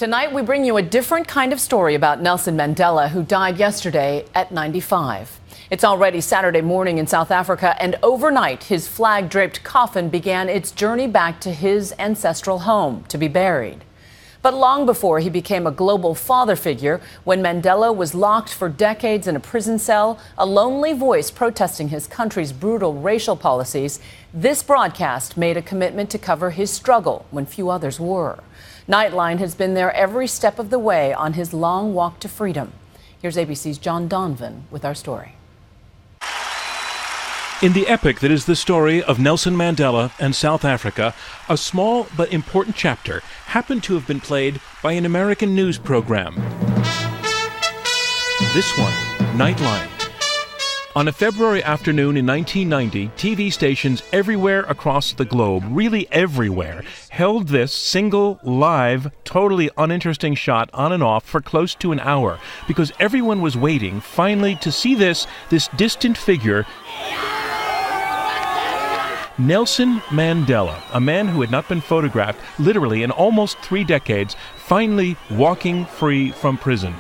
Tonight, we bring you a different kind of story about Nelson Mandela, who died yesterday at 95. It's already Saturday morning in South Africa, and overnight, his flag-draped coffin began its journey back to his ancestral home to be buried. But long before he became a global father figure, when Mandela was locked for decades in a prison cell, a lonely voice protesting his country's brutal racial policies, this broadcast made a commitment to cover his struggle when few others were. Nightline has been there every step of the way on his long walk to freedom. Here's ABC's John Donovan with our story. In the epic that is the story of Nelson Mandela and South Africa, a small but important chapter happened to have been played by an American news program. This one, Nightline. On a February afternoon in 1990, TV stations everywhere across the globe, really everywhere, held this single, live, totally uninteresting shot on and off for close to an hour, because everyone was waiting, finally, to see this distant figure, Nelson Mandela, a man who had not been photographed literally in almost 3 decades, finally walking free from prison.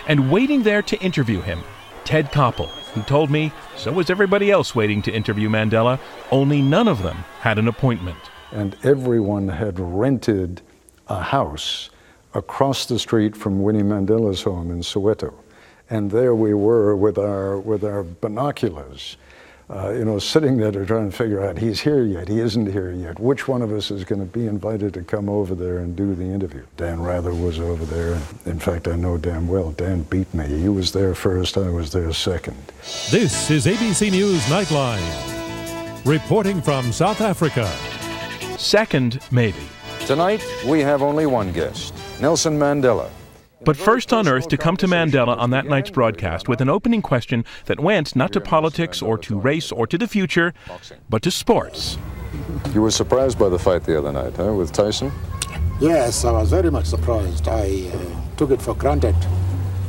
And waiting there to interview him, Ted Koppel, who told me so was everybody else waiting to interview Mandela, only none of them had an appointment. And everyone had rented a house across the street from Winnie Mandela's home in Soweto. And there we were with our binoculars, sitting there to try and figure out, he's here yet, he isn't here yet. Which one of us is going to be invited to come over there and do the interview? Dan Rather was over there. In fact, I know damn well, Dan beat me. He was there first, I was there second. This is ABC News Nightline, reporting from South Africa. Second, maybe. Tonight, we have only one guest, Nelson Mandela. But first on earth to come to Mandela on that night's broadcast with an opening question that went not to politics or to race or to the future, but to sports. You were surprised by the fight the other night, huh, with Tyson? Yes, I was very much surprised. I took it for granted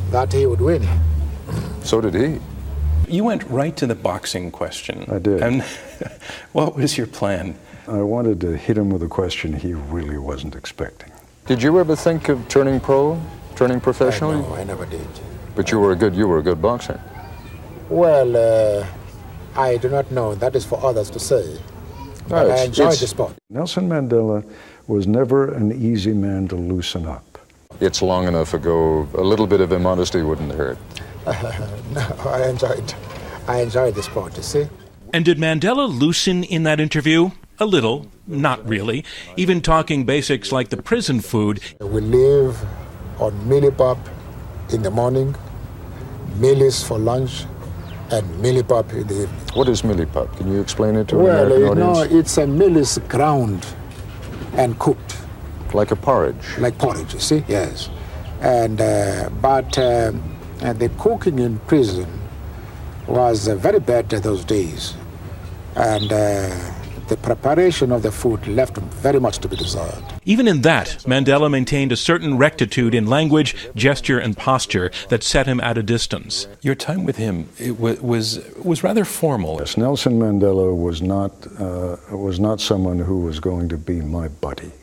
that he would win. So did he. You went right to the boxing question. I did. And what was your plan? I wanted to hit him with a question he really wasn't expecting. Did you ever think of turning pro? Turning professionally? No, I never did. But you were a good boxer. Well, I do not know. That is for others to say. But I enjoyed the sport. Nelson Mandela was never an easy man to loosen up. It's long enough ago. A little bit of immodesty wouldn't hurt. No, I enjoyed the sport, you see. And did Mandela loosen in that interview? A little, not really. Even talking basics like the prison food. We live on millipap in the morning, millis for lunch, and millipap in the evening. What is millipap? Can you explain it to an American audience? It's a millis ground and cooked. Like a porridge? Like porridge, you see, yes. And but the cooking in prison was very bad those days. And the preparation of the food left very much to be desired. Even in that, Mandela maintained a certain rectitude in language, gesture, and posture that set him at a distance. Your time with him was rather formal. Yes, Nelson Mandela was not someone who was going to be my buddy.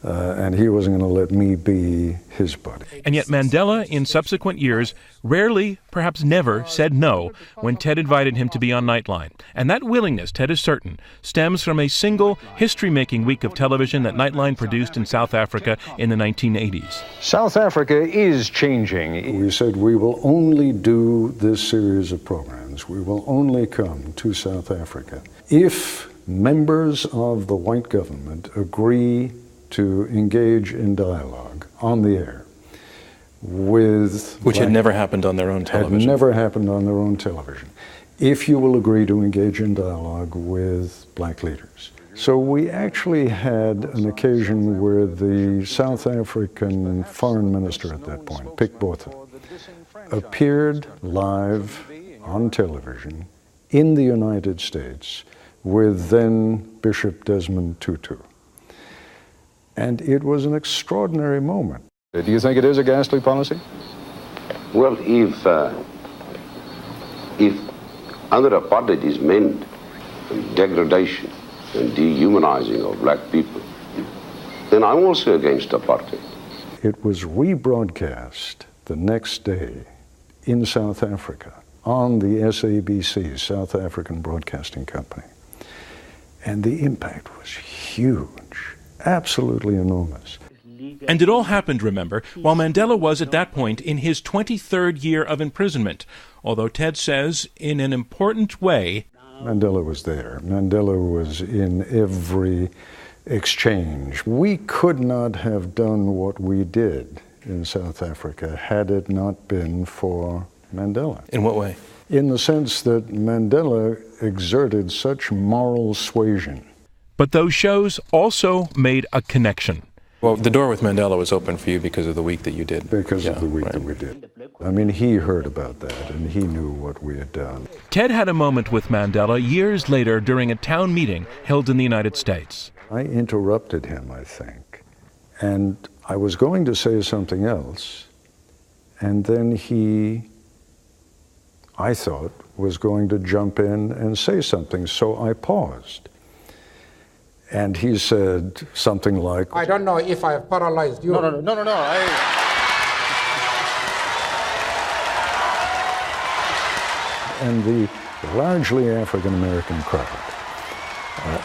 And he wasn't going to let me be his buddy. And yet Mandela, in subsequent years, rarely, perhaps never, said no when Ted invited him to be on Nightline. And that willingness, Ted is certain, stems from a single history-making week of television that Nightline produced in South Africa in the 1980s. South Africa is changing. We said we will only do this series of programs. We will only come to South Africa if members of the white government agree to engage in dialogue on the air with... Which had never happened on their own television. Had never happened on their own television. If you will agree to engage in dialogue with black leaders. So we actually had an occasion where the South African foreign minister at that point, Pick Botha, appeared live on television in the United States with then Bishop Desmond Tutu. And it was an extraordinary moment. Do you think it is a ghastly policy? Well, if under apartheid is meant degradation and dehumanizing of black people, then I'm also against apartheid. It was rebroadcast the next day in South Africa on the SABC, South African Broadcasting Company. And the impact was huge, absolutely enormous. And it all happened, remember, while Mandela was at that point in his 23rd year of imprisonment, although Ted says, in an important way, Mandela was there. Mandela was in every exchange. We could not have done what we did in South Africa had it not been for Mandela. In what way? In the sense that Mandela exerted such moral suasion. But those shows also made a connection. Well, the door with Mandela was open for you because of the week that you did. Because of the week that we did. I mean, he heard about that and he knew what we had done. Ted had a moment with Mandela years later during a town meeting held in the United States. I interrupted him, I think, and I was going to say something else, and then he, I thought, was going to jump in and say something, so I paused. And he said something like, I don't know if I have paralyzed you. No. And the largely African-American crowd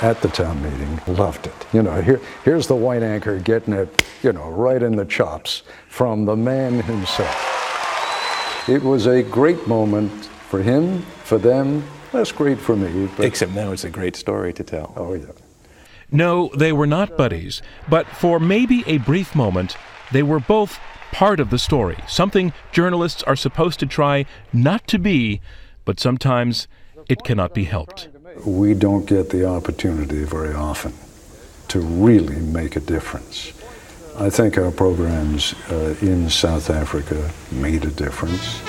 at the town meeting loved it. You know, here's the white anchor getting it, you know, right in the chops from the man himself. It was a great moment for him, for them, less great for me. But Except now it's a great story to tell. oh, yeah. No, they were not buddies, but for maybe a brief moment, they were both part of the story, something journalists are supposed to try not to be, but sometimes it cannot be helped. We don't get the opportunity very often to really make a difference. I think our programs in South Africa made a difference.